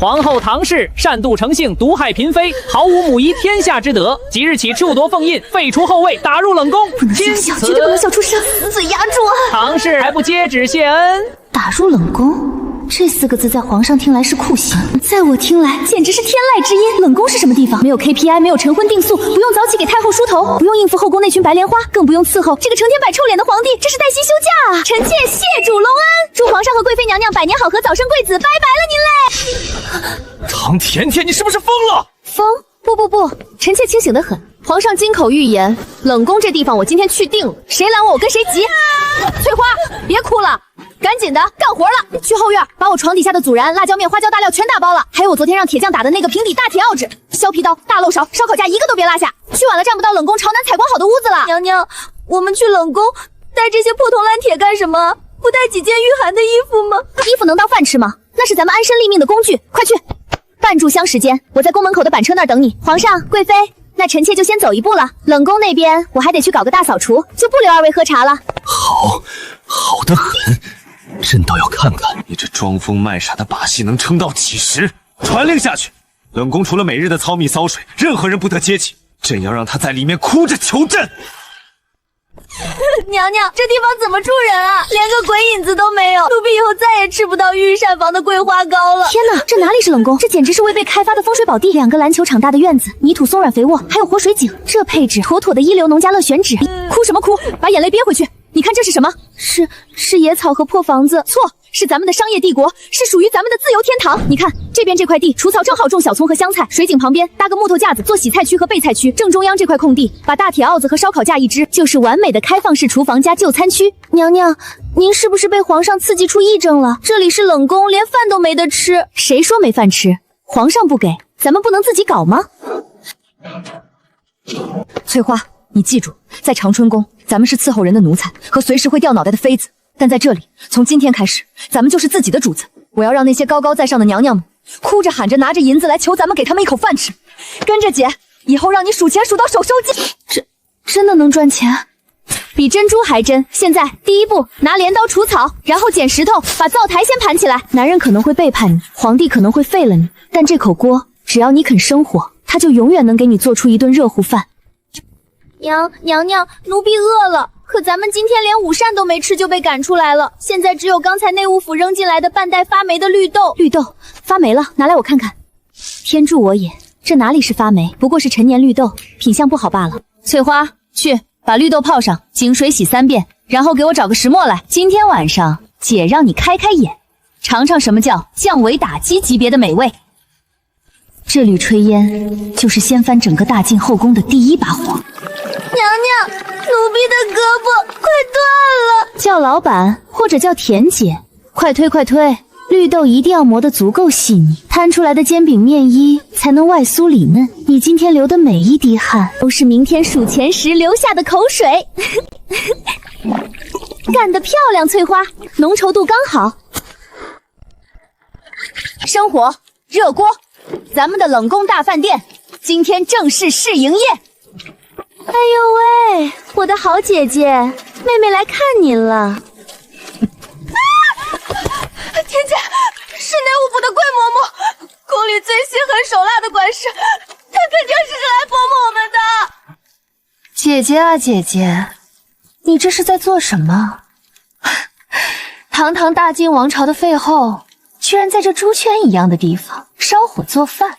皇后唐氏擅妒成性，毒害嫔妃，毫无母仪天下之德。即日起褫夺凤印，废除后位，打入冷宫。不能笑笑，绝对不能笑出声，死嘴压住啊！唐氏还不接旨谢恩？打入冷宫。 这4个字在皇上听来是酷刑，在我听来简直是天籁之音。冷宫是什么地方？没有 KPI， 没有晨昏定宿，不用早起给太后梳头，不用应付后宫那群白莲花，更不用伺候这个成天摆臭脸的皇帝，这是带薪休假啊！臣妾谢主隆恩，祝皇上和贵妃娘娘百年好合，早生贵子，拜拜了您嘞！唐甜甜，你是不是疯了？疯？不，臣妾清醒得很。皇上金口玉言，冷宫这地方我今天去定了，谁拦我跟谁急。翠花，别哭了。 赶紧的，干活了！去后院把我床底下的孜然、辣椒面、花椒大料全打包了，还有我昨天让铁匠打的那个平底大铁鏊指、削皮刀、大漏勺、烧烤架，一个都别落下。去晚了占不到冷宫朝南采光好的屋子了。娘娘，我们去冷宫带这些破铜烂铁干什么？不带几件御寒的衣服吗？衣服能当饭吃吗？那是咱们安身立命的工具。快去！半炷香时间，我在宫门口的板车那儿等你。皇上、贵妃，那臣妾就先走一步了。冷宫那边我还得去搞个大扫除，就不留二位喝茶了。好得很。 朕倒要看看你这装疯卖傻的把戏能撑到几时！传令下去，冷宫除了每日的糙米骚水，任何人不得接近。朕要让他在里面哭着求朕。娘娘，这地方怎么住人啊？连个鬼影子都没有，奴婢以后再也吃不到御膳房的桂花糕了。天哪，这哪里是冷宫？这简直是未被开发的风水宝地！2个篮球场大的院子，泥土松软肥沃，还有活水井，这配置妥妥的一流农家乐选址。哭什么哭？把眼泪憋回去。 你看这是什么？是野草和破房子。错，是咱们的商业帝国，是属于咱们的自由天堂。你看这边这块地，除草正好种小葱和香菜，水井旁边搭个木头架子做洗菜区和备菜区。正中央这块空地，把大铁鏊子和烧烤架一支，就是完美的开放式厨房加就餐区。娘娘，您是不是被皇上刺激出癔症了？这里是冷宫，连饭都没得吃。谁说没饭吃？皇上不给，咱们不能自己搞吗？翠花。 你记住，在长春宫，咱们是伺候人的奴才和随时会掉脑袋的妃子。但在这里，从今天开始，咱们就是自己的主子。我要让那些高高在上的娘娘们哭着喊着拿着银子来求咱们给他们一口饭吃。跟着姐，以后让你数钱数到手收尽。真的能赚钱？比珍珠还真。现在第一步，拿镰刀除草，然后捡石头，把灶台先盘起来。男人可能会背叛你，皇帝可能会废了你，但这口锅，只要你肯生火，他就永远能给你做出一顿热乎饭。 娘娘，奴婢饿了，可咱们今天连午膳都没吃就被赶出来了。现在只有刚才内务府扔进来的半袋发霉的绿豆。绿豆发霉了，拿来我看看。天助我也，这哪里是发霉，不过是陈年绿豆，品相不好罢了。翠花，去把绿豆泡上，井水洗3遍，然后给我找个石磨来。今天晚上姐让你开开眼，尝尝什么叫降维打击级别的美味。这缕炊烟就是掀翻整个大晋后宫的第一把火。 娘娘，奴婢的胳膊快断了！叫老板或者叫田姐，快推快推！绿豆一定要磨得足够细腻，摊出来的煎饼面衣才能外酥里嫩。你今天流的每一滴汗，都是明天数钱时流下的口水。干得漂亮，翠花，浓稠度刚好。生火，热锅，咱们的冷宫大饭店今天正式试营业。 哎呦喂，我的好姐姐，妹妹来看您了。田姐，是内务府的桂嬷嬷，宫里最心狠手辣的管事，她肯定是来泼墨我们的。姐姐啊，姐姐，你这是在做什么？堂堂大晋王朝的废后，居然在这猪圈一样的地方烧火做饭。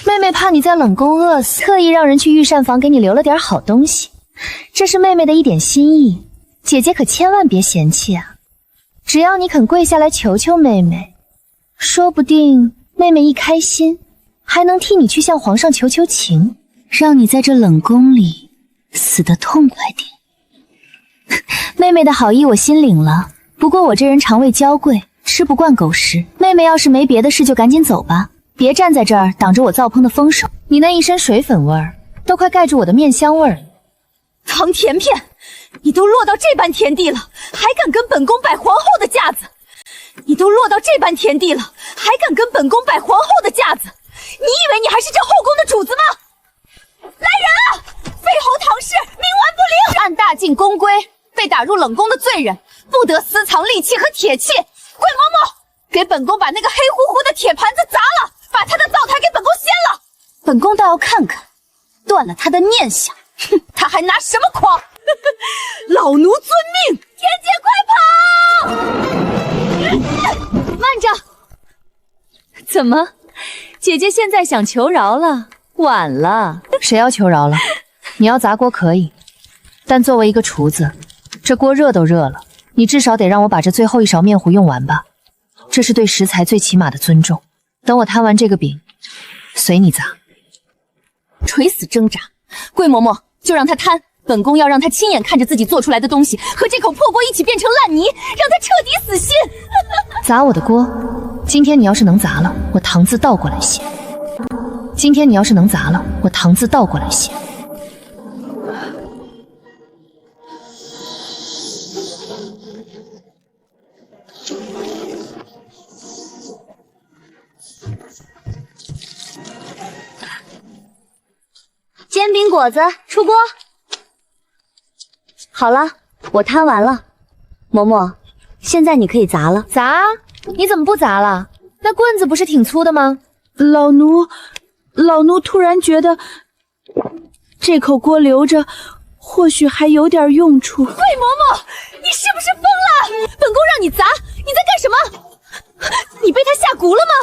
妹妹怕你在冷宫饿死，特意让人去御膳房给你留了点好东西，这是妹妹的一点心意，姐姐可千万别嫌弃啊！只要你肯跪下来求求妹妹，说不定妹妹一开心，还能替你去向皇上求求情，让你在这冷宫里死得痛快点。妹妹的好意我心领了，不过我这人肠胃娇贵，吃不惯狗食。妹妹要是没别的事，就赶紧走吧。 别站在这儿挡着我灶烹的风手，你那一身水粉味儿都快盖住我的面香味儿了。唐甜片，你都落到这般田地了，还敢跟本宫摆皇后的架子？你都落到这般田地了，还敢跟本宫摆皇后的架子？你以为你还是这后宫的主子吗？来人啊！废侯唐氏冥顽不灵！按大晋宫规，被打入冷宫的罪人不得私藏利器和铁器。桂嬷嬷，给本宫把那个黑乎乎的铁盘子砸了，把他的灶台给本宫掀了。本宫倒要看看，断了他的念想，哼，他还拿什么诓？老奴遵命。田姐快跑！慢着，怎么，姐姐现在想求饶了？晚了。谁要求饶了？你要砸锅可以，但作为一个厨子，这锅热都热了，你至少得让我把这最后一勺面糊用完吧。这是对食材最起码的尊重。等我摊完这个饼，随你砸。垂死挣扎，桂嬷嬷就让他摊，本宫要让他亲眼看着自己做出来的东西和这口破锅一起变成烂泥，让他彻底死心。砸我的锅，今天你要是能砸了，我堂字倒过来写。今天你要是能砸了，我堂字倒过来写。煎饼果子出锅。好了，我摊完了。嬷嬷，现在你可以砸了。砸啊！你怎么不砸了？那棍子不是挺粗的吗？老奴突然觉得这口锅留着，或许还有点用处。桂嬷嬷，你是不是疯了？本宫让你砸，你在干什么？你被他下蛊了吗？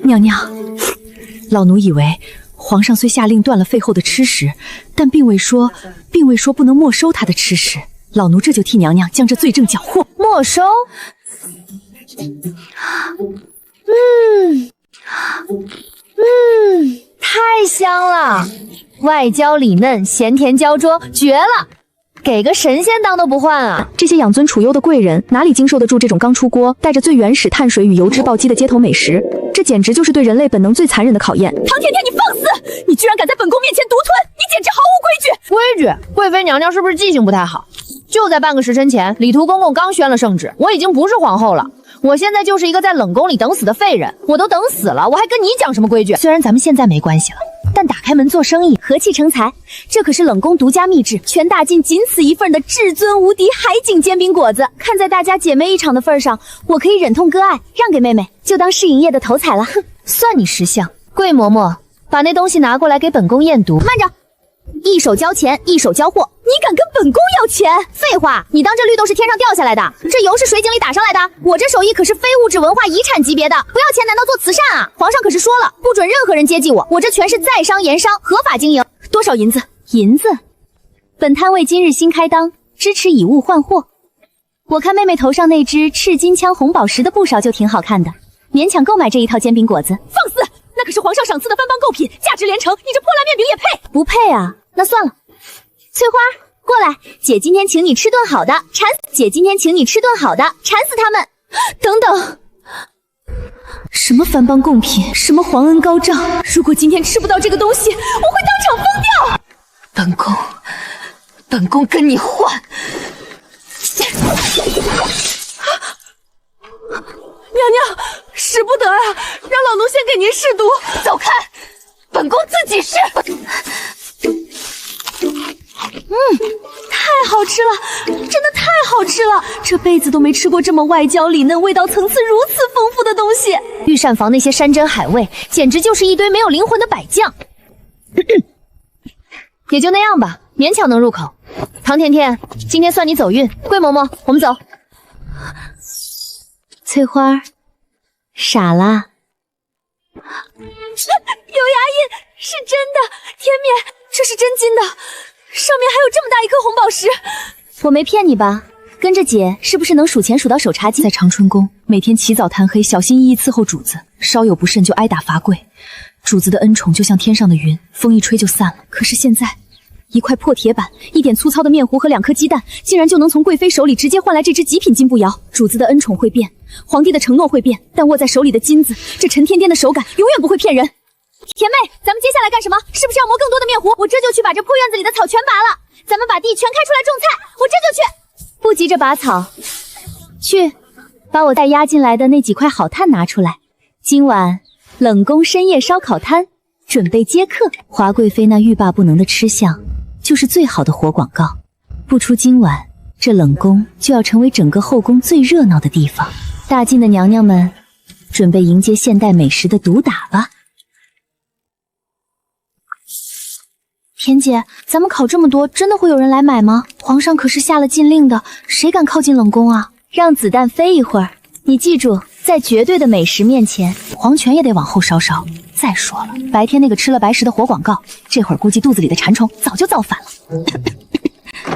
娘娘，老奴以为皇上虽下令断了废后的吃食，但并未说不能没收他的吃食。老奴这就替娘娘将这罪证缴获。没收？太香了，外焦里嫩，咸甜焦灼，绝了！给个神仙当都不换啊！这些养尊处优的贵人哪里经受得住这种刚出锅、带着最原始碳水与油脂爆击的街头美食？这简直就是对人类本能最残忍的考验。唐甜甜，你放肆！你居然敢在本宫面前独吞，你简直毫无规矩！规矩？贵妃娘娘是不是记性不太好？就在半个时辰前，李图公公刚宣了圣旨，我已经不是皇后了。我现在就是一个在冷宫里等死的废人，我都等死了，我还跟你讲什么规矩？虽然咱们现在没关系了，但打开门做生意，和气成才，这可是冷宫独家秘制，全大晋仅此一份的至尊无敌海景煎饼果子。看在大家姐妹一场的份上，我可以忍痛割爱，让给妹妹，就当试营业的头彩了。哼，算你识相。桂嬷嬷，把那东西拿过来给本宫验毒。慢着，一手交钱，一手交货，你敢跟本宫要钱？废话，你当这绿豆是天上掉下来的？这油是水井里打上来的？我这手艺可是非物质文化遗产级别的，不要钱难道做慈善啊？皇上可是说了，不准任何人接济我，我这全是在商言商，合法经营。多少银子？银子？本摊位今日新开当，支持以物换货。我看妹妹头上那只赤金枪红宝石的布勺就挺好看的，勉强购买这一套煎饼果子。放肆！那可是皇上赏赐的番邦贡品，价值连城，你这破烂面饼也配？不配啊，那算了。翠花，过来，姐今天请你吃顿好的，馋死！姐今天请你吃顿好的，馋死他们！等等，什么番邦贡品，什么皇恩高涨？如果今天吃不到这个东西，我会当场疯掉！本宫跟你换！娘娘，使不得啊！让老奴先给您试毒。走开！本宫自己试。太好吃了，真的太好吃了！这辈子都没吃过这么外焦里嫩、味道层次如此丰富的东西。御膳房那些山珍海味，简直就是一堆没有灵魂的摆酱。也就那样吧，勉强能入口。唐甜甜，今天算你走运。桂嬷嬷，我们走。翠花，傻啦。有牙印，是真的，甜面，这是真金的，上面还有这么大一颗红宝石。我没骗你吧？跟着姐是不是能数钱数到手插筋？在长春宫，每天起早贪黑，小心翼翼伺候主子，稍有不慎就挨打罚跪。主子的恩宠就像天上的云，风一吹就散了。可是现在，一块破铁板，一点粗糙的面糊和2颗鸡蛋，竟然就能从贵妃手里直接换来这只极品金步摇。主子的恩宠会变，皇帝的承诺会变，但握在手里的金子，这沉甸甸的手感永远不会骗人。甜妹，咱们接下来干什么？是不是要磨更多的面糊？我这就去把这破院子里的草全拔了，咱们把地全开出来种菜。我这就去。不急着拔草，去把我带押进来的那几块好炭拿出来。今晚冷宫深夜烧烤摊，准备接客。华贵妃那欲罢不能的吃相，就是最好的活广告。不出今晚，这冷宫就要成为整个后宫最热闹的地方。大晋的娘娘们，准备迎接现代美食的毒打吧。田姐，咱们烤这么多，真的会有人来买吗？皇上可是下了禁令的，谁敢靠近冷宫啊？让子弹飞一会儿。你记住，在绝对的美食面前，皇权也得往后稍稍。再说了，白天那个吃了白食的活广告，这会儿估计肚子里的馋虫早就造反了。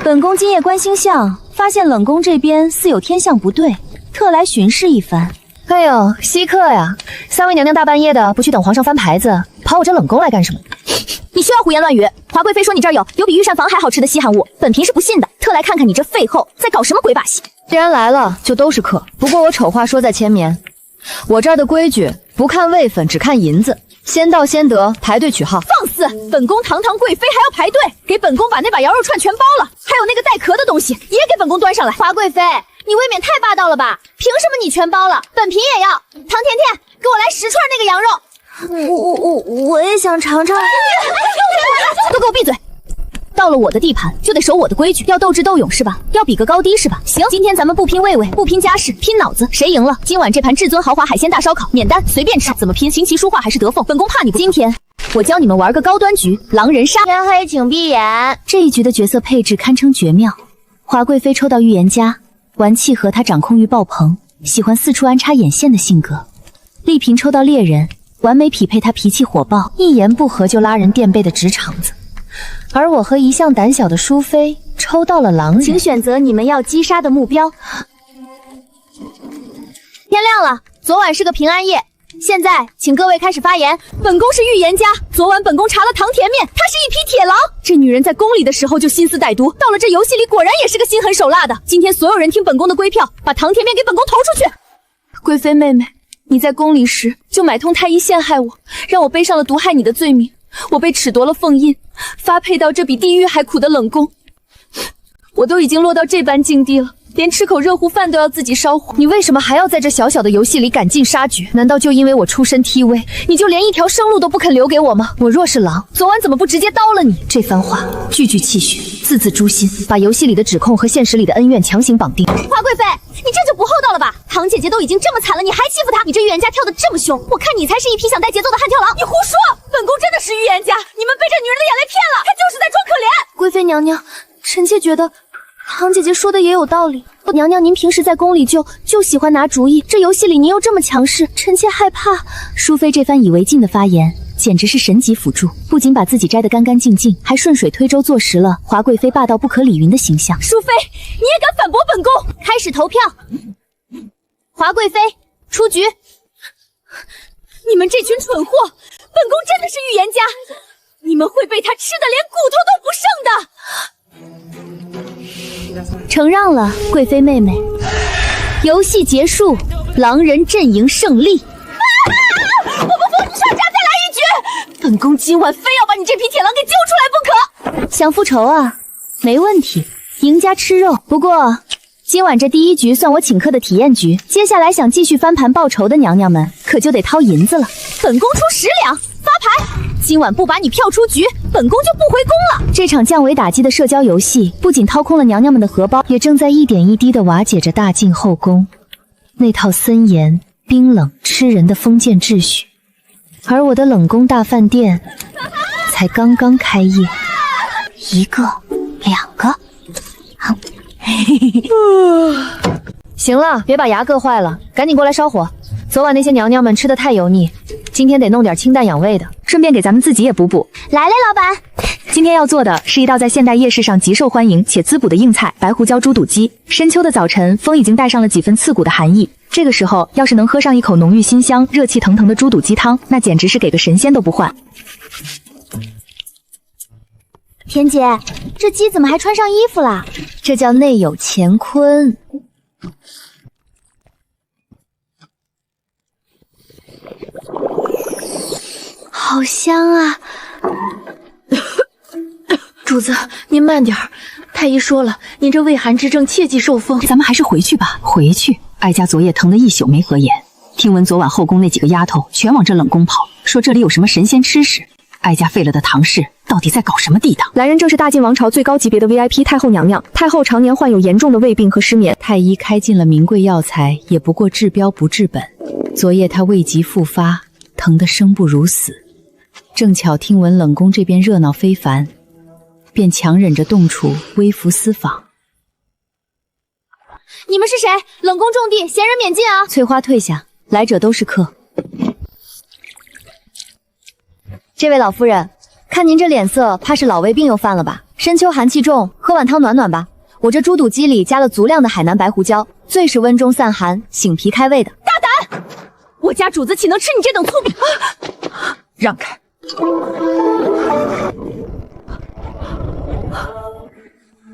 本宫今夜观星象，发现冷宫这边似有天象不对，特来巡视一番。哎呦，稀客呀！三位娘娘大半夜的，不去等皇上翻牌子，跑我这冷宫来干什么？你休要胡言乱语！华贵妃说你这儿有比御膳房还好吃的稀罕物，本嫔是不信的，特来看看你这废后在搞什么鬼把戏。既然来了，就都是客。不过我丑话说在前面，我这儿的规矩不看位分，只看银子，先到先得，排队取号。放肆！本宫堂堂贵妃还要排队？给本宫把那把羊肉串全包了，还有那个带壳的东西也给本宫端上来。华贵妃，你未免太霸道了吧？凭什么你全包了，本嫔也要？唐甜甜，给我来10串那个羊肉。我也想尝尝。都给我闭嘴！到了我的地盘，就得守我的规矩，要斗智斗勇是吧？要比个高低是吧？行，今天咱们不拼位位，不拼家世，拼脑子，谁赢了，今晚这盘至尊豪华海鲜大烧烤免单，随便吃。怎么拼？琴棋书画还是德凤？本宫怕你不？今天我教你们玩个高端局，狼人杀。天黑请闭眼。这一局的角色配置堪称绝妙。华贵妃抽到预言家，玩契合她掌控欲爆棚，喜欢四处安插眼线的性格。丽嫔抽到猎人，完美匹配她脾气火爆，一言不合就拉人垫背的直肠子。而我和一向胆小的淑妃抽到了狼人，请选择你们要击杀的目标。天亮了，昨晚是个平安夜，现在请各位开始发言。本宫是预言家，昨晚本宫查了唐甜面，她是一匹铁狼。这女人在宫里的时候就心思歹毒，到了这游戏里果然也是个心狠手辣的。今天所有人听本宫的归票，把唐甜面给本宫投出去。贵妃妹妹，你在宫里时就买通太医陷害我，让我背上了毒害你的罪名。我被褫夺了凤印，发配到这比地狱还苦的冷宫。我都已经落到这般境地了，连吃口热乎饭都要自己烧火。你为什么还要在这小小的游戏里赶尽杀绝？难道就因为我出身低微，你就连一条生路都不肯留给我吗？我若是狼，昨晚怎么不直接刀了你？这番话句句气血，字字诛心，把游戏里的指控和现实里的恩怨强行绑定。华贵妃，你这就不厚道了吧？唐姐姐都已经这么惨了，你还欺负她？你这预言家跳得这么凶，我看你才是一匹想带节奏的悍跳狼。你胡说！本宫真的是预言家，你们被这女人的眼泪骗了，她就是在装可怜。贵妃娘娘，臣妾觉得唐姐姐说的也有道理。娘娘，您平时在宫里就喜欢拿主意，这游戏里您又这么强势，臣妾害怕。淑妃这番以为劲的发言，简直是神级辅助，不仅把自己摘得干干净净，还顺水推舟坐实了华贵妃霸道不可理云的形象。淑妃，你也敢反驳本宫？开始投票。华贵妃出局。你们这群蠢货，本宫真的是预言家，你们会被他吃得连骨头都不剩的。承让了，贵妃妹妹。游戏结束，狼人阵营胜利。我不服，你上家再来一局！本宫今晚非要把你这匹铁狼给揪出来不可！想复仇啊？没问题，赢家吃肉。不过今晚这第一局算我请客的体验局，接下来想继续翻盘报仇的娘娘们可就得掏银子了。本宫出10两，发牌。今晚不把你票出局，本宫就不回宫了。这场降维打击的社交游戏，不仅掏空了娘娘们的荷包，也正在一点一滴地瓦解着大晋后宫那套森严、冰冷、吃人的封建秩序。而我的冷宫大饭店才刚刚开业，1个、2个，行了，别把牙硌坏了，赶紧过来烧火。昨晚那些娘娘们吃得太油腻，今天得弄点清淡养胃的，顺便给咱们自己也补补。来嘞，老板。今天要做的是一道在现代夜市上极受欢迎且滋补的硬菜——白胡椒猪肚鸡。深秋的早晨，风已经带上了几分刺骨的寒意，这个时候要是能喝上一口浓郁馨香、热气腾腾的猪肚鸡汤，那简直是给个神仙都不换。田姐，这鸡怎么还穿上衣服了？这叫内有乾坤。好香啊！主子，您慢点儿。太医说了，您这胃寒之症切忌受风。咱们还是回去吧。回去，哀家昨夜疼得一宿没合眼。听闻昨晚后宫那几个丫头全往这冷宫跑，说这里有什么神仙吃食，哀家废了的唐氏到底在搞什么地当？来人正是大晋王朝最高级别的 VIP 太后娘娘。太后常年患有严重的胃病和失眠，太医开尽了名贵药材，也不过治标不治本。昨夜她胃疾复发，疼得生不如死。正巧听闻冷宫这边热闹非凡，便强忍着冻楚微服私访。你们是谁？冷宫重地，闲人免进啊！翠花退下，来者都是客。这位老夫人，看您这脸色，怕是老胃病又犯了吧？深秋寒气重，喝碗汤暖暖吧。我这猪肚鸡里加了足量的海南白胡椒，最是温中散寒、醒脾开胃的。大胆！我家主子岂能吃你这等粗鄙？让开！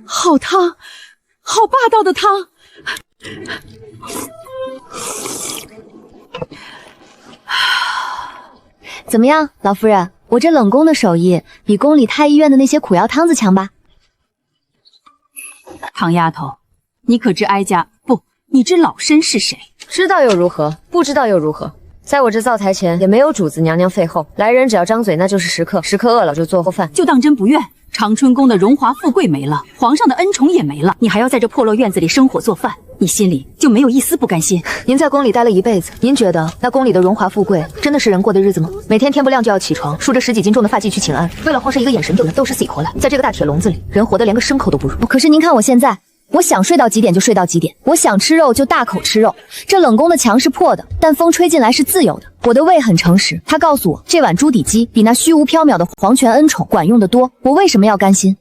好汤，好霸道的汤！怎么样，老夫人？我这冷宫的手艺比宫里太医院的那些苦药汤子强吧？唐丫头，你可知哀家不，你知老身是谁？知道又如何？不知道又如何？在我这灶台前也没有主子娘娘废后，来人只要张嘴那就是食客，食客饿了就做后饭，就当真不愿。长春宫的荣华富贵没了，皇上的恩宠也没了，你还要在这破落院子里生火做饭，你心里就没有一丝不甘心？您在宫里待了一辈子，您觉得那宫里的荣华富贵真的是人过的日子吗？每天天不亮就要起床，梳着10几斤重的发髻去请安，为了皇上一个眼神就能都是死活了。在这个大铁笼子里，人活得连个牲口都不如。可是您看我现在，我想睡到几点就睡到几点，我想吃肉就大口吃肉。这冷宫的墙是破的，但风吹进来是自由的。我的胃很诚实，他告诉我这碗猪底鸡比那虚无缥缈的皇权恩宠管用得多，我为什么要甘心？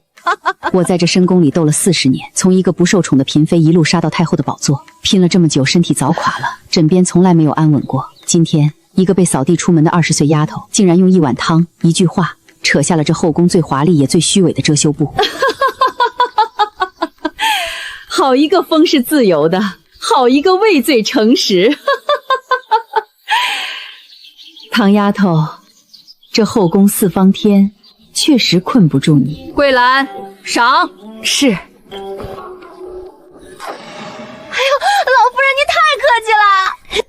我在这深宫里斗了40年，从一个不受宠的嫔妃一路杀到太后的宝座，拼了这么久，身体早垮了，枕边从来没有安稳过。今天一个被扫地出门的20岁丫头，竟然用一碗汤、一句话，扯下了这后宫最华丽也最虚伪的遮羞布。好一个风是自由的，好一个胃最诚实。唐丫头，这后宫4方天确实困不住你。桂兰，赏。是。老夫人，您太客气了。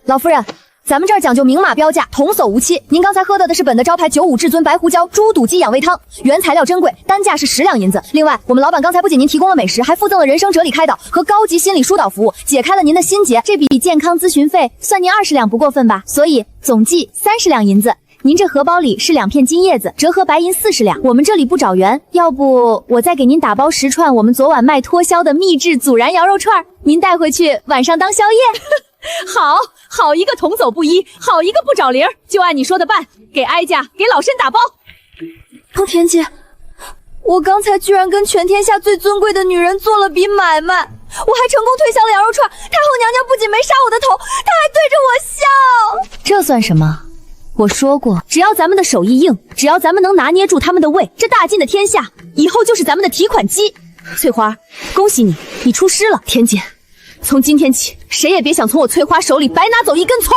老夫人，咱们这儿讲究明码标价，童叟无欺。您刚才喝的是本的招牌95至尊白胡椒猪肚鸡养胃汤，原材料珍贵，单价是10两银子。另外，我们老板刚才不仅您提供了美食，还附赠了人生哲理开导和高级心理疏导服务，解开了您的心结。这笔健康咨询费算您20两不过分吧？所以总计30两银子。您这荷包里是2片金叶子，折合白银40两。我们这里不找源，要不我再给您打包10串我们昨晚卖脱销的秘制孜然羊肉串，您带回去晚上当宵夜。好一个童叟不依，好一个不找零，就按你说的办，给哀家给老身打包。丰田姐，我刚才居然跟全天下最尊贵的女人做了笔买卖，我还成功推销了羊肉串。太后娘娘不仅没杀我的头，她还对着我笑。这算什么？我说过，只要咱们的手艺硬，只要咱们能拿捏住他们的胃，这大晋的天下以后就是咱们的提款机。翠花，恭喜你，你出师了。田姐，从今天起，谁也别想从我翠花手里白拿走一根葱。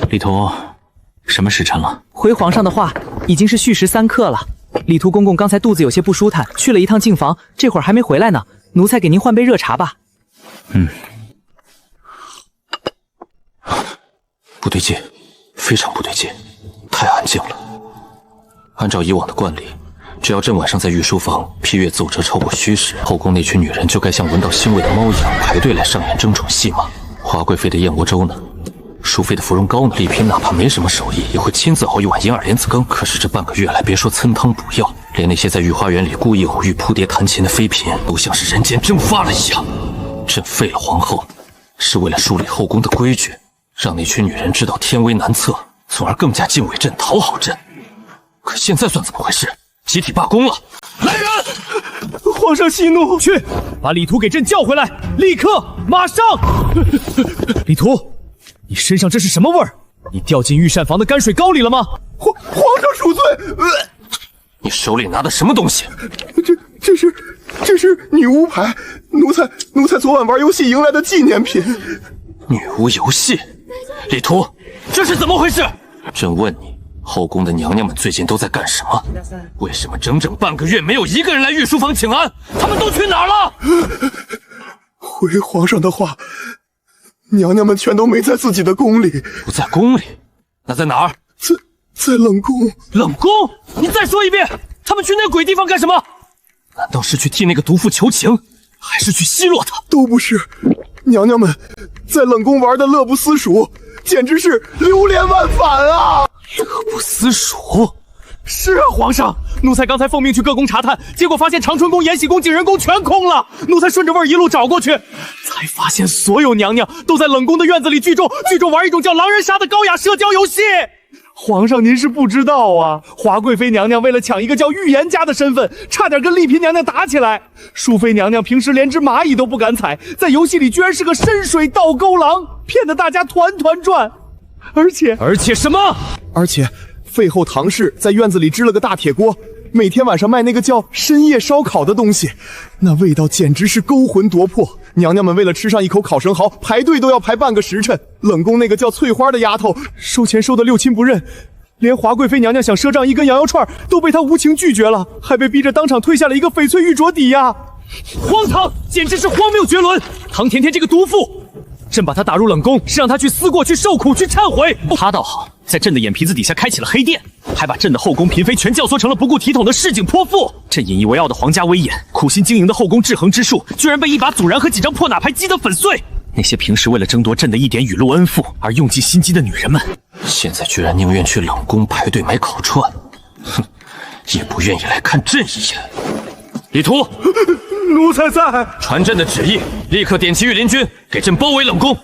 李图，什么时辰了？回皇上的话，已经是戌时3刻了。李图公公刚才肚子有些不舒坦，去了一趟净房，这会儿还没回来呢。奴才给您换杯热茶吧。不对劲，非常不对劲，太安静了。按照以往的惯例，只要朕晚上在御书房批阅奏折超过虚时，后宫那群女人就该像闻到腥味的猫一样排队来上演争宠戏码。华贵妃的燕窝粥呢？淑妃的芙蓉糕呢？丽嫔哪怕没什么手艺，也会亲自熬一碗银耳莲子羹。可是这半个月来，别说参汤补药，连那些在御花园里故意偶遇扑蝶弹琴的妃嫔，都像是人间蒸发了一样。朕废了皇后，是为了梳理后宫的规矩，让那群女人知道天威难测，从而更加敬畏朕、讨好朕。可现在算怎么回事？集体罢工了！来人！皇上息怒，去把李图给朕叫回来，立刻，马上！李图，你身上这是什么味儿？你掉进御膳房的泔水缸里了吗？皇上恕罪。你手里拿的什么东西？这是女巫牌，奴才昨晚玩游戏赢来的纪念品。女巫游戏？李图，这是怎么回事？朕问你，后宫的娘娘们最近都在干什么？为什么整整半个月没有一个人来御书房请安？他们都去哪儿了？回皇上的话，娘娘们全都没在自己的宫里。不在宫里？那在哪儿？在冷宫。冷宫？你再说一遍，他们去那鬼地方干什么？难道是去替那个毒妇求情，还是去奚落他？都不是，娘娘们在冷宫玩的乐不思蜀，简直是流连忘返啊！乐不思蜀？是啊，皇上，奴才刚才奉命去各宫查探，结果发现长春宫、延禧宫、景仁宫全空了。奴才顺着味儿一路找过去，才发现所有娘娘都在冷宫的院子里聚众玩一种叫狼人杀的高雅社交游戏。皇上您是不知道啊，华贵妃娘娘为了抢一个叫预言家的身份，差点跟丽嫔娘娘打起来。淑妃娘娘平时连只蚂蚁都不敢踩，在游戏里居然是个深水倒钩郎，骗得大家团团转。而且什么？而且废后唐氏在院子里支了个大铁锅，每天晚上卖那个叫深夜烧烤的东西，那味道简直是勾魂夺魄。娘娘们为了吃上一口烤生蚝，排队都要排半个时辰。冷宫那个叫翠花的丫头，收钱收得六亲不认，连华贵妃娘娘想赊账一根羊肉串都被她无情拒绝了，还被逼着当场退下了一个翡翠玉镯底呀！荒唐，简直是荒谬绝伦！唐甜甜这个毒妇，朕把她打入冷宫，是让她去思过、去受苦、去忏悔。她倒好，在朕的眼皮子底下开启了黑店，还把朕的后宫嫔妃全教唆成了不顾体统的市井泼妇。朕引以为傲的皇家威严，苦心经营的后宫制衡之术，居然被一把阻燃和几张破哪牌击得粉碎。那些平时为了争夺朕的一点雨露恩妇而用尽心机的女人们，现在居然宁愿去冷宫排队买烤串，哼，也不愿意来看朕一眼。李图，奴才在。传朕的旨意，立刻点齐御林军，给朕包围冷宫。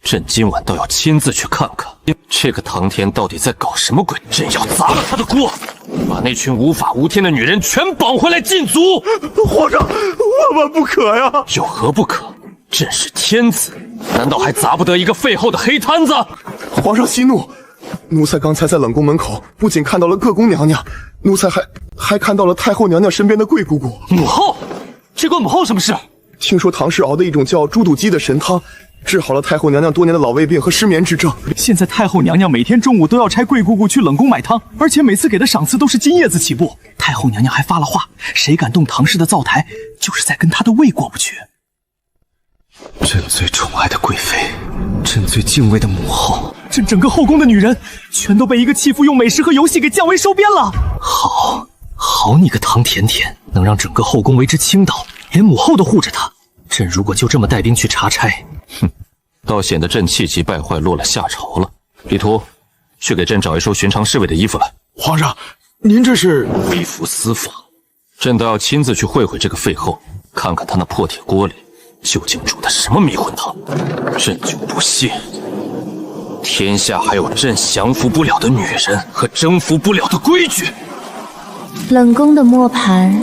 朕今晚倒要亲自去看看，这个唐天到底在搞什么鬼？朕要砸了他的锅，把那群无法无天的女人全绑回来禁足。皇上，万万不可呀！有何不可？朕是天子，难道还砸不得一个废后的黑摊子？皇上息怒，奴才刚才在冷宫门口，不仅看到了各宫娘娘，奴才还看到了太后娘娘身边的贵姑姑。母后，这关母后什么事？听说唐氏熬的一种叫猪肚鸡的神汤，治好了太后娘娘多年的老胃病和失眠之症。现在太后娘娘每天中午都要差贵姑姑去冷宫买汤，而且每次给的赏赐都是金叶子起步。太后娘娘还发了话，谁敢动唐氏的灶台，就是在跟她的胃过不去。朕最宠爱的贵妃，朕最敬畏的母后，朕整个后宫的女人全都被一个弃妇用美食和游戏给降为收编了。好你个唐甜甜，能让整个后宫为之倾倒，连母后都护着她。朕如果就这么带兵去查差，哼，倒显得朕气急败坏，落了下朝了。李图，去给朕找一收寻常侍卫的衣服来。皇上，您这是微服私访，朕倒要亲自去会会这个废后，看看他那破铁锅里究竟煮的什么迷魂汤。朕就不信天下还有朕降服不了的女人和征服不了的规矩。冷宫的磨盘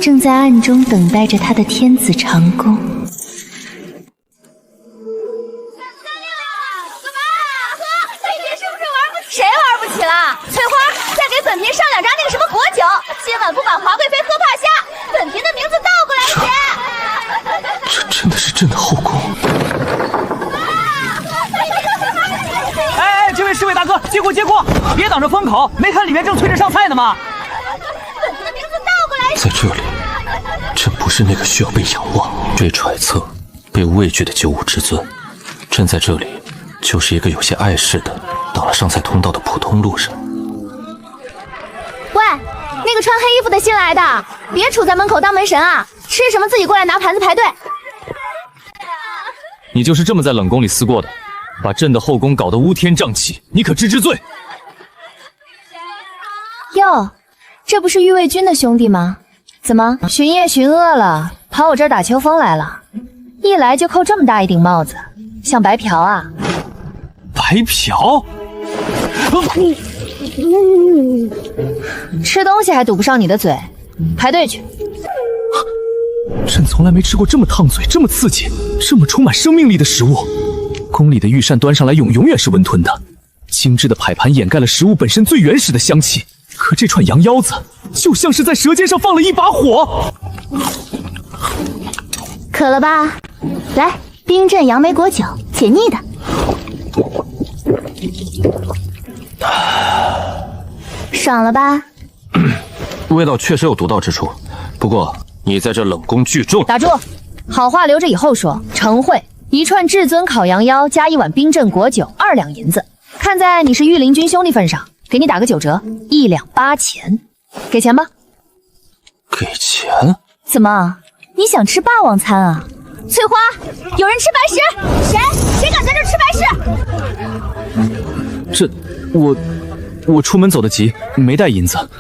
正在暗中等待着他的天子长弓。谁玩不起了？翠花，再给本嫔上两扎那个什么果酒，今晚不把华贵妃喝怕瞎，本嫔的名字倒过来写。这真的是朕的后宫。哎，这位侍卫大哥，接过，别挡着风口，没看里面正催着上菜呢吗？本嫔的名字倒过来写。在这里，朕不是那个需要被仰望、被揣测、被畏惧的九五之尊，朕在这里就是一个有些碍事的到了上菜通道的普通路人。喂，那个穿黑衣服的新来的，别杵在门口当门神啊！吃什么自己过来拿盘子排队。你就是这么在冷宫里思过的，把朕的后宫搞得乌天瘴气，你可知罪？哟，这不是御卫军的兄弟吗？怎么巡夜巡饿了，跑我这儿打秋风来了？一来就扣这么大一顶帽子，像白嫖啊？白嫖？吃东西还堵不上你的嘴，排队去。朕从来没吃过这么烫嘴、这么刺激、这么充满生命力的食物。宫里的御膳端上来永远是温吞的，精致的摆盘掩盖了食物本身最原始的香气。可这串羊腰子就像是在舌尖上放了一把火。渴了吧？来，冰镇杨梅果酒，解腻的。爽了吧？味道确实有独到之处，不过你在这冷宫聚众，打住！好话留着以后说。晨会，一串至尊烤羊腰加一碗冰镇果酒，2两银子。看看在你是御林军兄弟份上，给你打个9折，1两8钱，给钱吧。给钱？怎么，你想吃霸王餐啊？翠花，有人吃白食？谁敢在这吃白食？我出门走得急，没带银子。没带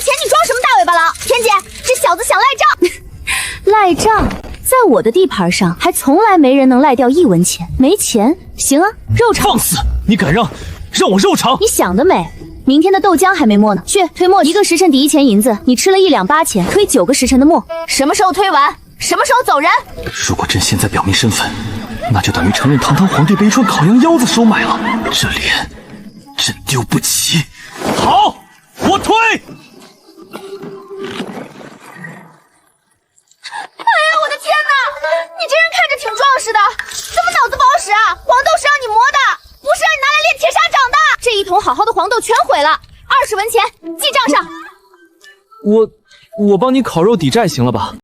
钱，你装什么大尾巴狼？田姐，这小子想赖账。赖账，在我的地盘上，还从来没人能赖掉1文钱。没钱，行啊，肉偿。放肆！你敢让我肉偿？你想得美！明天的豆浆还没磨呢，去推磨，1个时辰抵1钱银子，你吃了1两8钱，推9个时辰的磨。什么时候推完？什么时候走人？如果朕现在表明身份，那就等于承认堂堂皇帝被一串烤羊腰子收买了，这脸朕丢不起。好，我推。哎呀，我的天哪！你这人看着挺壮实的，怎么脑子不好使啊？黄豆是让你磨的，不是让你拿来练铁砂掌的。这1桶好好的黄豆全毁了，20文钱，记账上。我帮你烤肉抵债行了吧？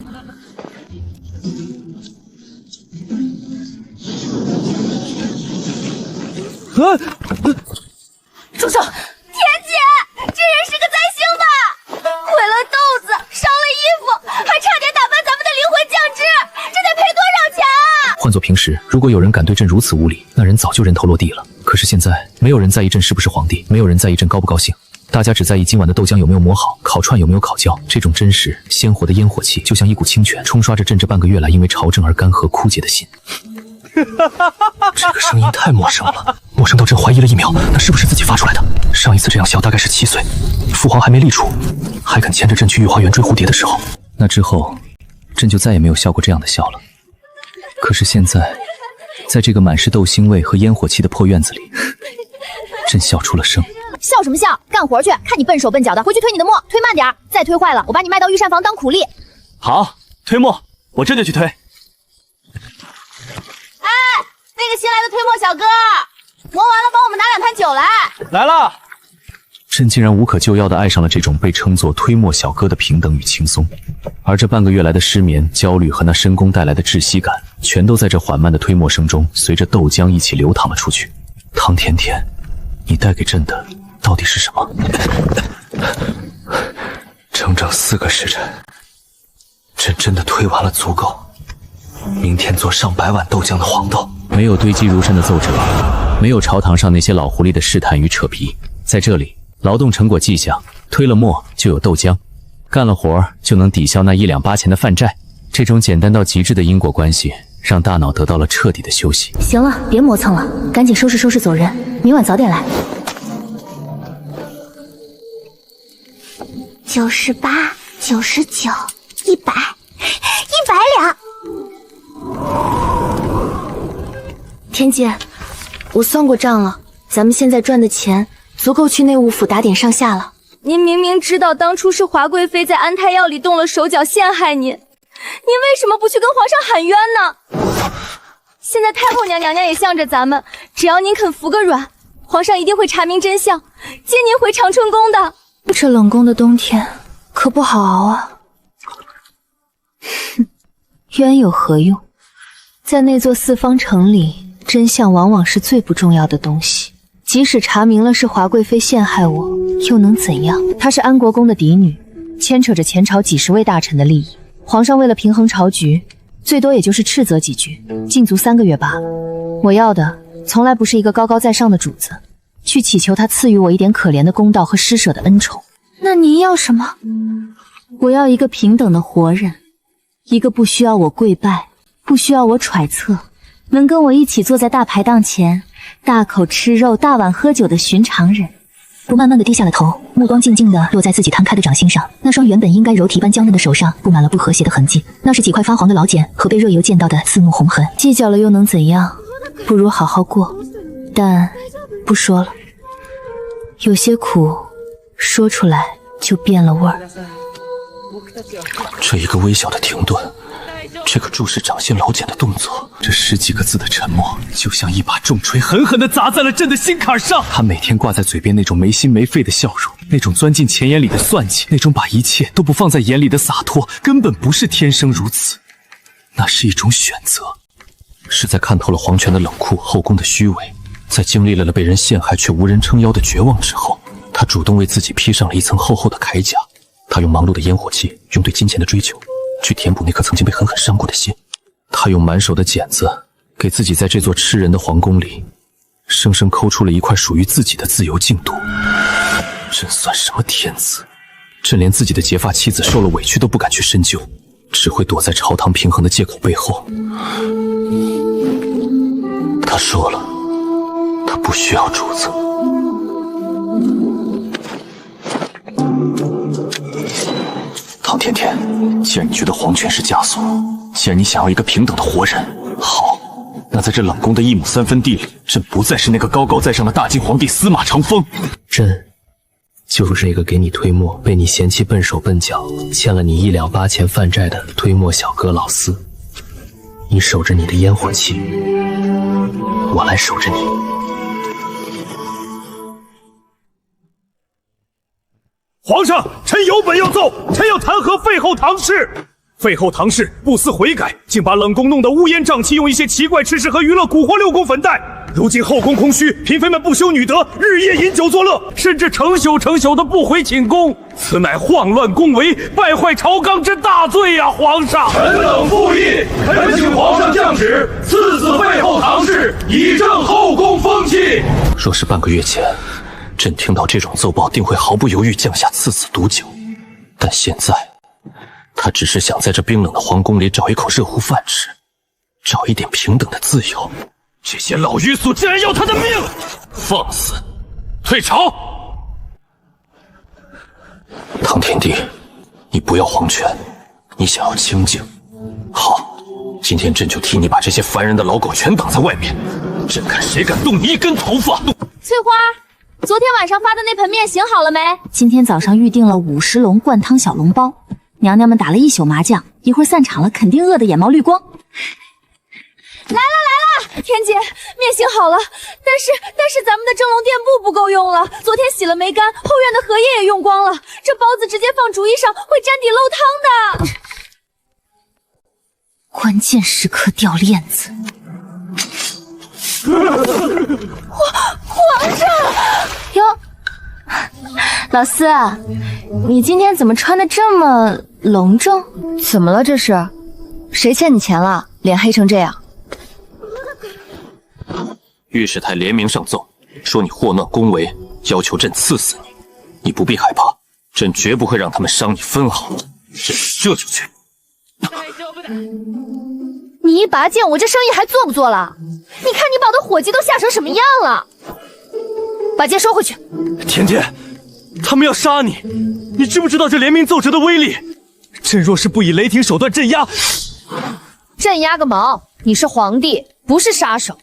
住手！田姐，这人是个灾星吧？毁了豆子，烧了衣服，还差点打翻咱们的灵魂酱汁，这得赔多少钱啊？换做平时，如果有人敢对朕如此无礼，那人早就人头落地了。可是现在，没有人在意朕是不是皇帝，没有人在意朕高不高兴，大家只在意今晚的豆浆有没有磨好，烤串有没有烤焦。这种真实鲜活的烟火气，就像一股清泉，冲刷着朕这半个月来因为朝政而干涸枯竭的心。这个声音太陌生了，陌生到朕怀疑了1秒，那是不是自己发出来的？上一次这样笑大概是7岁，父皇还没立储，还肯牵着朕去御花园追蝴蝶的时候。那之后，朕就再也没有笑过这样的笑了。可是现在，在这个满是豆腥味和烟火气的破院子里，朕笑出了声。笑什么笑？干活去！看你笨手笨脚的，回去推你的磨，推慢点，再推坏了，我把你卖到御膳房当苦力。好，推磨，我这就去推。那个新来的推磨小哥，磨完了帮我们拿2坛酒来。来了。朕竟然无可救药地爱上了这种被称作推磨小哥的平等与轻松，而这半个月来的失眠、焦虑和那深宫带来的窒息感，全都在这缓慢的推磨声中，随着豆浆一起流淌了出去。唐甜甜，你带给朕的到底是什么？整整4个时辰，朕真的推完了足够，明天做上百碗豆浆的黄豆。没有堆积如山的奏折，没有朝堂上那些老狐狸的试探与扯皮，在这里，劳动成果迹象，推了磨就有豆浆，干了活就能抵消那1两8钱的饭债。这种简单到极致的因果关系，让大脑得到了彻底的休息。行了，别磨蹭了，赶紧收拾收拾走人，明晚早点来。98、99、100，100两。田姐，我算过账了，咱们现在赚的钱足够去内务府打点上下了。您明明知道当初是华贵妃在安泰药里动了手脚陷害您，您为什么不去跟皇上喊冤呢？现在太后娘娘也向着咱们，只要您肯服个软，皇上一定会查明真相，接您回长春宫的。这冷宫的冬天可不好熬啊！哼，冤有何用？在那座四方城里，真相往往是最不重要的东西。即使查明了是华贵妃陷害我，又能怎样？她是安国公的嫡女，牵扯着前朝几十位大臣的利益。皇上为了平衡朝局，最多也就是斥责几句，禁足3个月罢了。我要的从来不是一个高高在上的主子，去祈求他赐予我一点可怜的公道和施舍的恩宠。那您要什么？我要一个平等的活人，一个不需要我跪拜，不需要我揣测，能跟我一起坐在大排档前，大口吃肉，大碗喝酒的寻常人。我慢慢地低下了头，目光静静地落在自己摊开的掌心上，那双原本应该柔荑般娇嫩的手上布满了不和谐的痕迹，那是几块发黄的老茧和被热油溅到的刺目红痕。计较了又能怎样？不如好好过。但不说了，有些苦说出来就变了味儿。这一个微小的停顿，这个注视掌心老茧的动作，这10几个字的沉默，就像一把重锤狠狠地砸在了朕的心坎上。他每天挂在嘴边那种没心没肺的笑容，那种钻进钱眼里的算计，那种把一切都不放在眼里的洒脱，根本不是天生如此，那是一种选择，是在看透了皇权的冷酷，后宫的虚伪，在经历了被人陷害却无人撑腰的绝望之后，他主动为自己披上了一层厚厚的铠甲。他用忙碌的烟火气，用对金钱的追求，去填补那颗曾经被狠狠伤过的心。他用满手的茧子，给自己在这座吃人的皇宫里，生生抠出了一块属于自己的自由净土。朕算什么天子？朕连自己的结发妻子受了委屈都不敢去深究，只会躲在朝堂平衡的借口背后。他说了，他不需要主子。唐甜甜，既然你觉得皇权是枷锁，既然你想要一个平等的活人，好，那在这冷宫的1亩3分地里，朕不再是那个高高在上的大金皇帝司马长风，朕就是那个给你推磨、被你嫌弃笨手笨脚、欠了你1两8钱饭债的推磨小哥老四。你守着你的烟火气，我来守着你。皇上，臣有本要奏，臣要弹劾废后唐氏。废后唐氏不思悔改，竟把冷宫弄得乌烟瘴气，用一些奇怪吃食和娱乐蛊惑六宫粉黛。如今后宫空虚，嫔妃们不修女德，日夜饮酒作乐，甚至成宿的不回寝宫，此乃慌乱宫闱，败坏朝纲之大罪呀！皇上，臣等复议，恳请皇上降旨，赐死废后唐氏，以正后宫风气。若是半个月前，朕听到这种奏报，定会毫不犹豫降下赐死毒酒。但现在，他只是想在这冰冷的皇宫里找一口热乎饭吃，找一点平等的自由。这些老愚俗竟然要他的命！放肆！退朝！唐天帝，你不要皇权，你想要清静。好，今天朕就替你把这些烦人的老狗全挡在外面，朕看谁敢动你一根头发！翠花，昨天晚上发的那盆面醒好了没？今天早上预定了50笼灌汤小笼包，娘娘们打了一宿麻将，一会儿散场了，肯定饿得眼冒绿光。来了，天姐，面醒好了，但是咱们的蒸笼垫布不够用了，昨天洗了没干，后院的荷叶也用光了，这包子直接放竹衣上会沾底漏汤的。关键时刻掉链子。皇上哟，老四，你今天怎么穿的这么隆重？怎么了这是？谁欠你钱了？脸黑成这样。御史台联名上奏，说你祸乱宫闱，要求朕赐死你。你不必害怕，朕绝不会让他们伤你分毫。朕这就去。你一拔剑，我这生意还做不做了？你看你把我的伙计都吓成什么样了！把剑收回去。甜甜，他们要杀你，你知不知道这联名奏折的威力？朕若是不以雷霆手段镇压，镇压个毛！你是皇帝，不是杀手。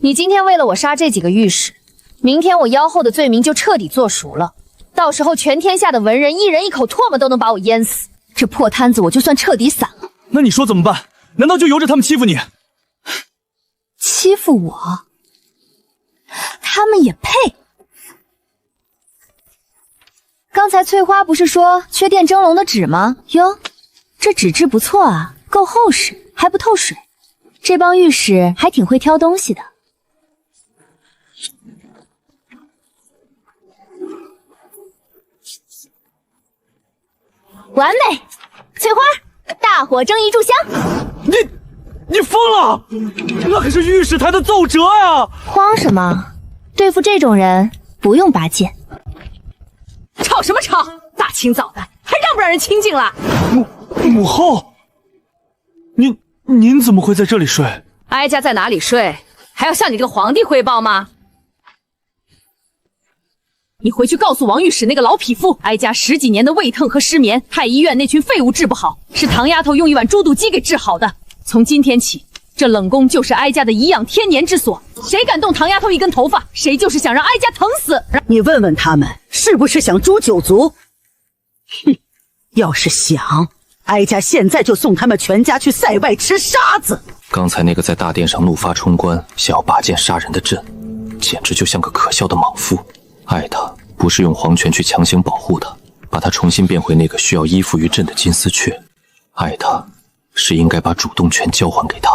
你今天为了我杀这几个御史，明天我腰后的罪名就彻底做熟了。到时候全天下的文人一人一口唾沫都能把我淹死。这破摊子我就算彻底散了。那你说怎么办？难道就由着他们欺负你？欺负我？他们也配？刚才翠花不是说缺垫蒸笼的纸吗？哟，这纸质不错啊，够厚实，还不透水。这帮御史还挺会挑东西的。完美，翠花，大火蒸一炷香。你疯了？那可是御史台的奏折呀！慌什么？对付这种人不用拔剑。吵什么吵？大清早的，还让不让人清静了？母后，您怎么会在这里睡？哀家在哪里睡，还要向你这个皇帝汇报吗？你回去告诉王御史那个老匹夫，哀家10几年的胃疼和失眠，太医院那群废物治不好，是唐丫头用一碗猪肚鸡给治好的。从今天起，这冷宫就是哀家的颐养天年之所，谁敢动唐丫头一根头发，谁就是想让哀家疼死。你问问他们，是不是想诛九族？哼，要是想，哀家现在就送他们全家去塞外吃沙子。刚才那个在大殿上怒发冲冠，想要拔剑杀人的朕，简直就像个可笑的莽夫。爱他，不是用皇权去强行保护他，把他重新变回那个需要依附于朕的金丝雀；爱他，是应该把主动权交还给他。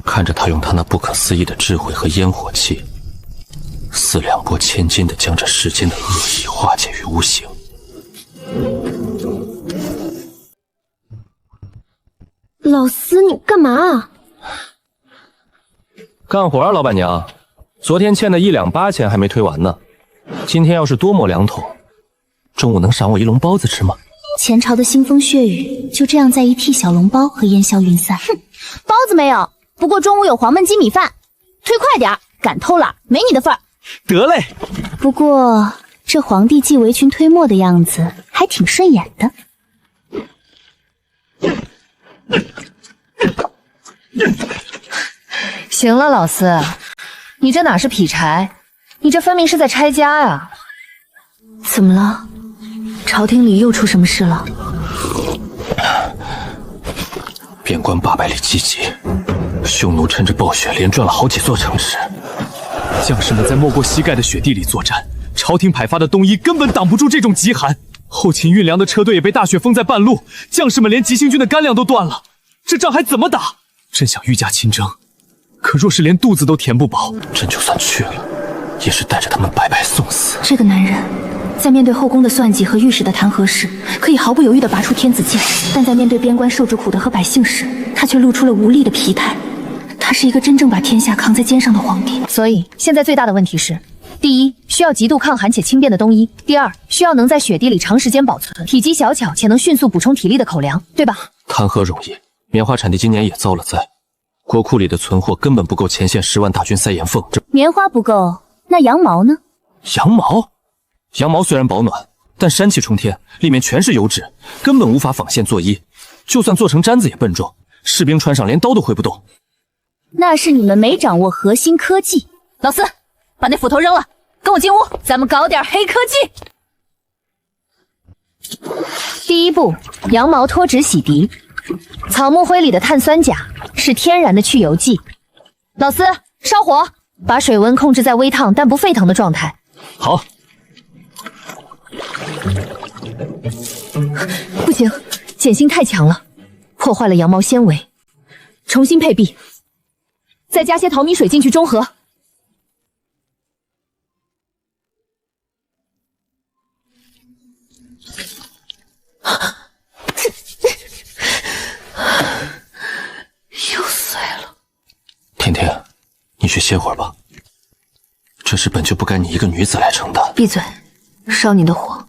看着他用他那不可思议的智慧和烟火气，四两拨千斤的将这世间的恶意化解于无形。老四，你干嘛？干活啊，老板娘。昨天欠的1两8钱还没推完呢，今天要是多磨2桶，中午能赏我一笼包子吃吗？前朝的腥风血雨就这样在一屉小笼包和烟消云散。哼，包子没有，不过中午有黄焖鸡米饭，推快点，敢偷懒没你的份儿。得嘞。不过这皇帝系围裙推磨的样子还挺顺眼的。行了，老四，你这哪是劈柴，你这分明是在拆家呀！怎么了？朝廷里又出什么事了？边关800里集结，匈奴趁着暴雪连转了好几座城池，将士们在没过膝盖的雪地里作战，朝廷派发的冬衣根本挡不住这种极寒。后勤运粮的车队也被大雪封在半路，将士们连急行军的干粮都断了，这仗还怎么打？朕想御驾亲征，可若是连肚子都填不饱，朕就算去了，也是带着他们白白送死。这个男人在面对后宫的算计和御史的弹劾时，可以毫不犹豫地拔出天子剑，但在面对边关受着苦的和百姓时，他却露出了无力的疲态。他是一个真正把天下扛在肩上的皇帝。所以现在最大的问题是，第一，需要极度抗寒且轻便的冬衣；第二，需要能在雪地里长时间保存、体积小巧且能迅速补充体力的口粮，对吧？谈何容易！棉花产地今年也遭了灾，国库里的存货根本不够前线10万大军塞岩缝。棉花不够，那羊毛呢？羊毛？羊毛虽然保暖，但山气冲天，里面全是油脂，根本无法纺线做衣。就算做成毡子也笨重，士兵穿上连刀都挥不动。那是你们没掌握核心科技。老四，把那斧头扔了，跟我进屋，咱们搞点黑科技。第一步，羊毛脱脂洗涤。草木灰里的碳酸钾是天然的去油剂。老四，烧火，把水温控制在微烫但不沸腾的状态。好。不行，碱性太强了，破坏了羊毛纤维。重新配比，再加些淘米水进去中和。又碎了。甜甜，你去歇会儿吧，这事本就不该你一个女子来承担。闭嘴，烧你的火。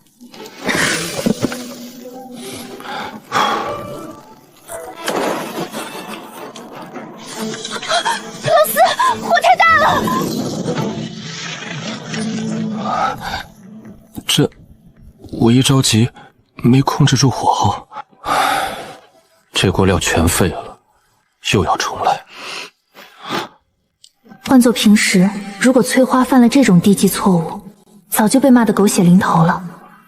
老四，火太大了！这，我一着急没控制住火候，这锅料全废了，又要重来。换做平时，如果翠花犯了这种低级错误，早就被骂得狗血淋头了。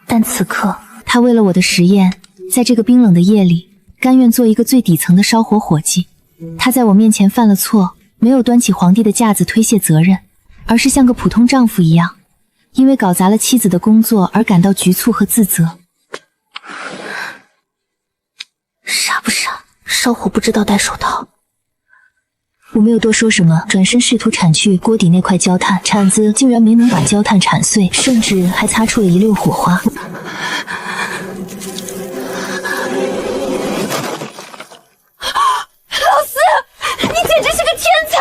但此刻，她为了我的实验，在这个冰冷的夜里，甘愿做一个最底层的烧火伙计。她在我面前犯了错，没有端起皇帝的架子推卸责任，而是像个普通丈夫一样，因为搞砸了妻子的工作而感到局促和自责。傻不傻？烧火不知道戴手套。我没有多说什么，转身试图铲去锅底那块焦炭，铲子竟然没能把焦炭铲碎，甚至还擦出了一溜火花。老四，你简直是个天才！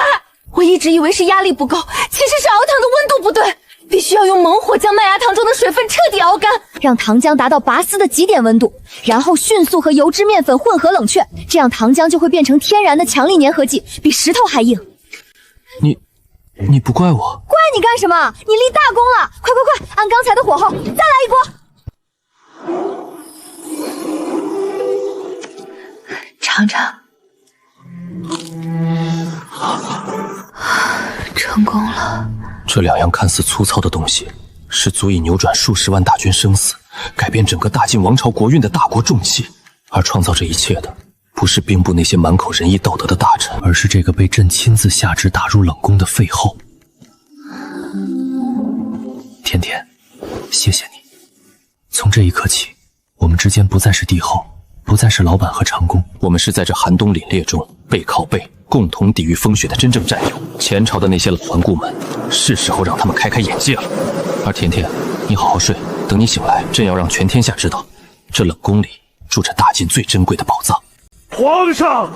我一直以为是压力不够，其实是熬糖的温度不对，必须要用猛火将麦芽糖中的水分彻底熬干，让糖浆达到拔丝的极点温度，然后迅速和油脂面粉混合冷却，这样糖浆就会变成天然的强力粘合剂，比石头还硬。你不怪我？怪你干什么？你立大功了！快快快，按刚才的火候，再来一锅。尝尝。成功了。这2样看似粗糙的东西，是足以扭转数十万大军生死，改变整个大晋王朝国运的大国重器。而创造这一切的，不是兵部那些满口仁义道德的大臣，而是这个被朕亲自下旨打入冷宫的废后。甜甜，谢谢你。从这一刻起，我们之间不再是帝后，不再是老板和长工，我们是在这寒冬凛冽中背靠背，共同抵御风雪的真正战友。前朝的那些老顽固们，是时候让他们开开眼界了。而甜甜，你好好睡，等你醒来，朕要让全天下知道，这冷宫里住着大晋最珍贵的宝藏。皇上，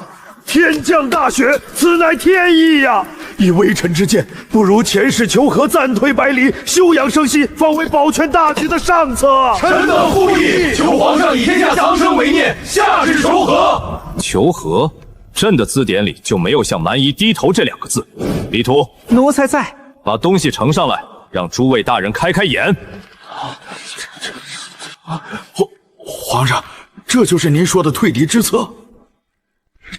天降大雪，此乃天意呀！以微臣之见，不如前世求和，暂退百里，休养生息，方为保全大局的上策。臣等附议，求皇上以天下苍生为念，下旨求和。求和？朕的字典里就没有向蛮夷低头这2个字。李图，奴才在。把东西呈上来，让诸位大人开开眼。皇上，这就是您说的退敌之策？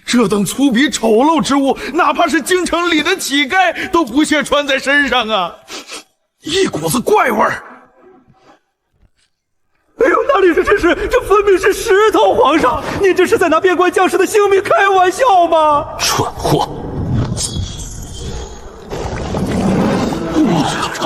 这等粗鄙丑陋之物，哪怕是京城里的乞丐都不屑穿在身上啊！一股子怪味儿。哎呦，哪里是真实，这分明是石头！皇上，您这是在拿边关将士的性命开玩笑吗？蠢货！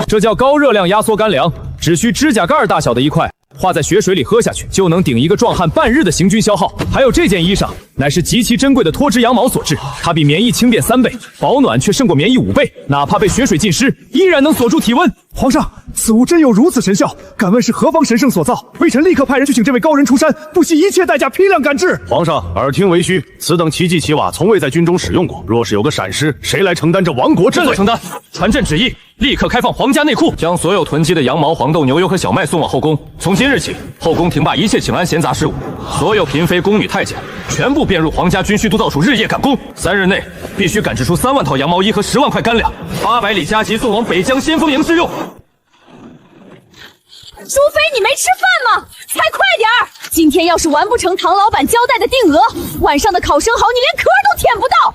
这叫高热量压缩干粮，只需指甲盖大小的一块，化在血水里喝下去，就能顶一个壮汉半日的行军消耗。还有这件衣裳，乃是极其珍贵的脱脂羊毛所制，它比棉衣轻便3倍，保暖却胜过棉衣5倍，哪怕被血水浸湿，依然能锁住体温。皇上，此物真有如此神效，敢问是何方神圣所造？微臣立刻派人去请这位高人出山，不惜一切代价批量赶制。皇上，耳听为虚，此等奇技奇瓦从未在军中使用过，若是有个闪失，谁来承担这亡国之罪？朕承担。传朕旨意，立刻开放皇家内库，将所有囤积的羊毛、黄豆、牛油和小麦送往后宫。从今日起，后宫停罢一切请安闲杂事务，所有嫔妃、宫女、太监全部编入皇家军需督造署，日夜赶工。3日内必须赶制出3万套羊毛衣和10万块干粮，800里加急送往北疆先锋营试用。淑妃，你没吃饭吗？才快点儿！今天要是完不成唐老板交代的定额，晚上的烤生蚝你连壳都舔不到！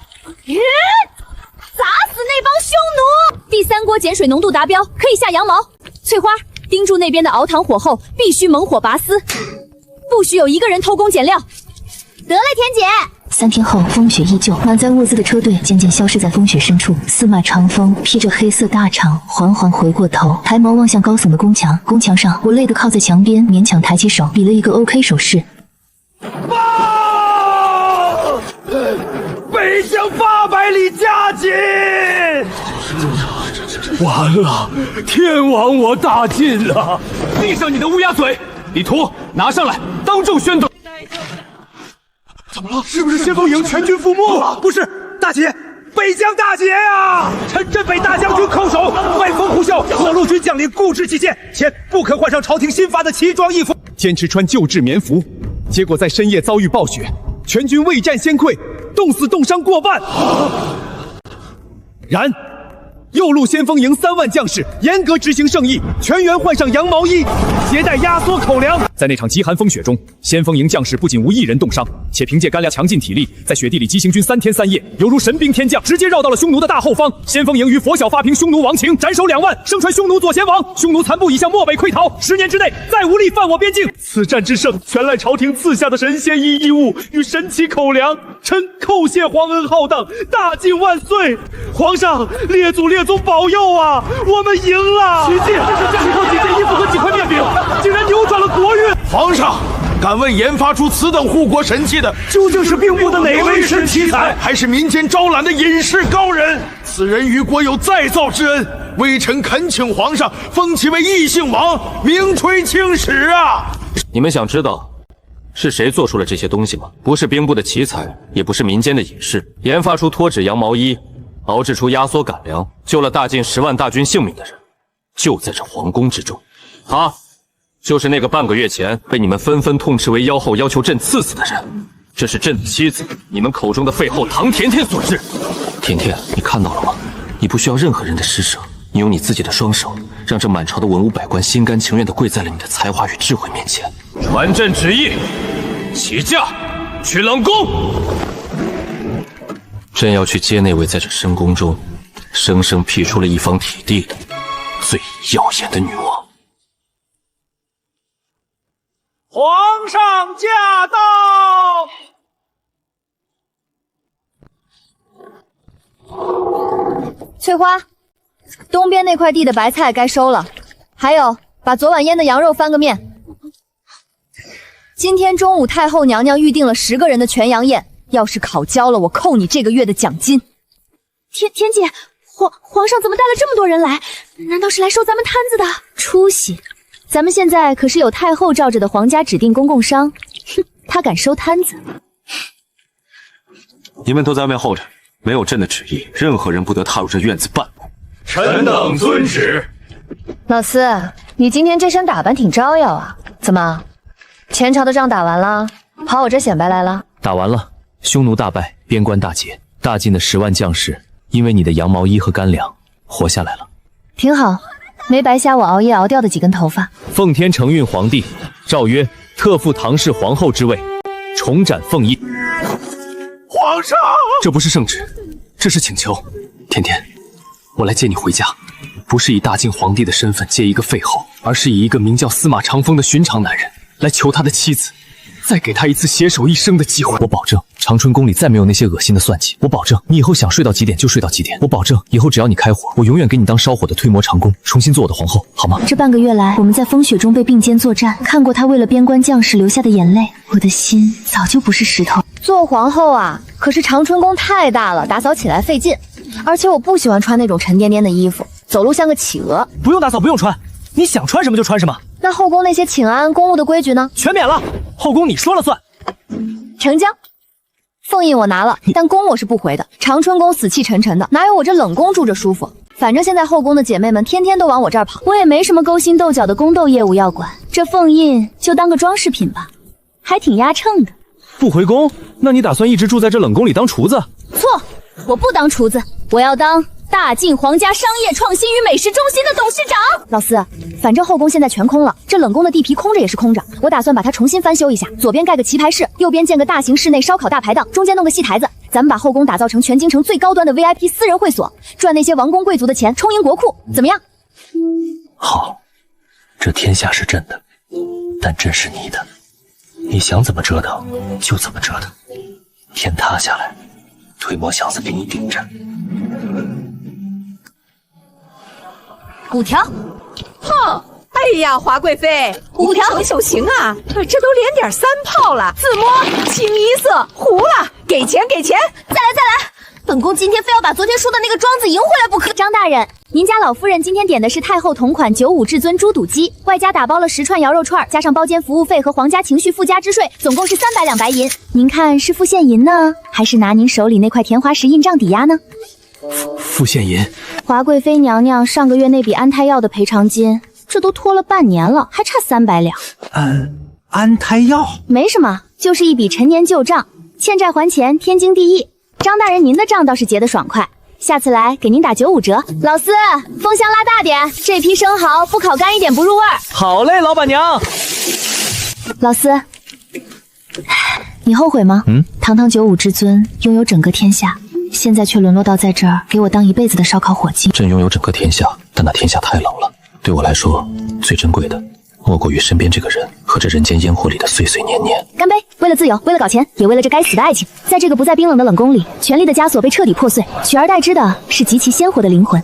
砸死那帮匈奴！第3锅碱水浓度达标，可以下羊毛。翠花，盯住那边的熬糖火候，必须猛火拔丝，不许有一个人偷工减料。得嘞，田姐。 3天后，风雪依旧，满载物资的车队渐渐消失在风雪深处。司马长风披着黑色大氅，缓缓回过头，抬眸望向高耸的宫墙。宫墙上，我累得靠在墙边，勉强抬起手，比了一个 OK 手势。北疆800里加紧！完了，天亡我大晋了！闭上你的乌鸦嘴！李图，拿上来，当众宣读。 怎么了？是不是先锋营全军覆没了？不是，大捷，北疆大捷呀！朕被大将军扣手，外封呼啸，火陆军将领固执己见，且不肯换上朝廷新发的奇装异服，坚持穿旧制棉服，结果在深夜遭遇暴雪，全军未战先溃，冻死冻伤过万。然。 右路先锋营3万将士严格执行圣意，全员换上羊毛衣，携带压缩口粮。在那场极寒风雪中，先锋营将士不仅无一人冻伤，且凭借干粮强劲体力，在雪地里急行军3天3夜，犹如神兵天降，直接绕到了匈奴的大后方。先锋营于拂晓发平匈奴王秦，斩首2万，声传匈奴左贤王。匈奴残部已向漠北溃逃，10年之内再无力犯我边境。此战之胜，全赖朝廷赐下的神仙衣物与神奇口粮。臣叩谢皇恩浩荡，大晋万岁！皇上，列祖列宗保佑啊！我们赢了！奇迹！这是靠几件衣服和几块面饼，竟然扭转了国运！皇上，敢问研发出此等护国神器的，究竟是兵部的哪位神奇才，还是民间招揽的隐士高人？此人于国有再造之恩，微臣恳请皇上封其为异姓王，名垂青史啊！你们想知道？ 是谁做出了这些东西吗？不是兵部的奇才，也不是民间的隐士，研发出脱脂羊毛衣，熬制出压缩干粮，救了大晋10万大军性命的人，就在这皇宫之中。他，就是那个半个月前被你们纷纷痛斥为妖后，要求朕赐死的人。这是朕的妻子，你们口中的废后唐甜甜所制。甜甜，你看到了吗？你不需要任何人的施舍，你用你自己的双手，让这满朝的文武百官心甘情愿地跪在了你的才华与智慧面前。传朕旨意。 起驾，去冷宫。朕要去接那位在这深宫中生生辟出了一方铁地的最耀眼的女王。皇上驾到！翠花，东边那块地的白菜该收了，还有把昨晚腌的羊肉翻个面。 今天中午，太后娘娘预定了10个人的全羊宴，要是考交了，我扣你这个月的奖金。田姐，皇上怎么带了这么多人来？难道是来收咱们摊子的？出息！咱们现在可是有太后罩着的皇家指定公共商，哼，他敢收摊子？你们都在外面候着，没有朕的旨意，任何人不得踏入这院子半步。臣等遵旨。老四，你今天这身打扮挺招摇啊，怎么？前朝的仗打完了，跑我这显摆来了？打完了，匈奴大败，边关大捷，大晋的10万将士因为你的羊毛衣和干粮活下来了，挺好，没白瞎我熬夜熬掉的几根头发。奉天承运皇帝诏曰：特复唐氏皇后之位，重斩凤仪。皇上，这不是圣旨，这是请求。天天，我来接你回家，不是以大晋皇帝的身份接一个废后，而是以一个名叫司马长风的寻常男人来求他的妻子，再给他一次携手一生的机会。我保证，长春宫里再没有那些恶心的算计。我保证，你以后想睡到几点就睡到几点。我保证，以后只要你开火，我永远给你当烧火的推磨长工，重新做我的皇后，好吗？这半个月来，我们在风雪中被并肩作战，看过他为了边关将士流下的眼泪，我的心早就不是石头。做皇后啊，可是长春宫太大了，打扫起来费劲，而且我不喜欢穿那种沉甸甸的衣服，走路像个企鹅。不用打扫，不用穿，你想穿什么就穿什么。那后宫那些请安公务的规矩呢？全免了，后宫你说了算。成交。凤印我拿了，但宫我是不回的。长春宫死气沉沉的，哪有我这冷宫住着舒服？反正现在后宫的姐妹们天天都往我这儿跑，我也没什么勾心斗角的宫斗业务要管，这凤印就当个装饰品吧，还挺压秤的。不回宫？那你打算一直住在这冷宫里当厨子？错，我不当厨子，我要当大晋皇家商业创新与美食中心的董事长。老四，反正后宫现在全空了，这冷宫的地皮空着也是空着，我打算把它重新翻修一下，左边盖个棋牌室，右边建个大型室内烧烤大排档，中间弄个戏台子。咱们把后宫打造成全京城最高端的 VIP 私人会所，赚那些王公贵族的钱，充盈国库，怎么样？好，这天下是朕的，但朕是你的，你想怎么折腾就怎么折腾，天塌下来，推磨箱子给你顶着。5条。哼！哎呀，华贵妃，5条成手型啊，这都连点3炮了，自摸清一色糊了，给钱给钱，再来，本宫今天非要把昨天输的那个庄子赢回来不可。张大人，您家老夫人今天点的是太后同款95至尊猪肚鸡，外加打包了10串羊肉串，加上包间服务费和皇家情绪附加之税，总共是300两白银。您看是付现银呢，还是拿您手里那块甜花石印账抵押呢？付现银。华贵妃娘娘上个月那笔安胎药的赔偿金，这都拖了半年了，还差300两。安胎药没什么，就是一笔陈年旧账，欠债还钱，天经地义。张大人，您的账倒是结得爽快，下次来给您打95折。老四，风箱拉大点，这批生蚝不烤干一点不入味儿。好嘞，老板娘。老四，你后悔吗？堂堂95至尊，拥有整个天下，现在却沦落到在这儿给我当一辈子的烧烤伙计。朕拥有整个天下，但那天下太冷了，对我来说最珍贵的莫过于身边这个人和这人间烟火里的岁岁年年。干杯！为了自由，为了搞钱，也为了这该死的爱情。在这个不再冰冷的冷宫里，权力的枷锁被彻底破碎，取而代之的是极其鲜活的灵魂。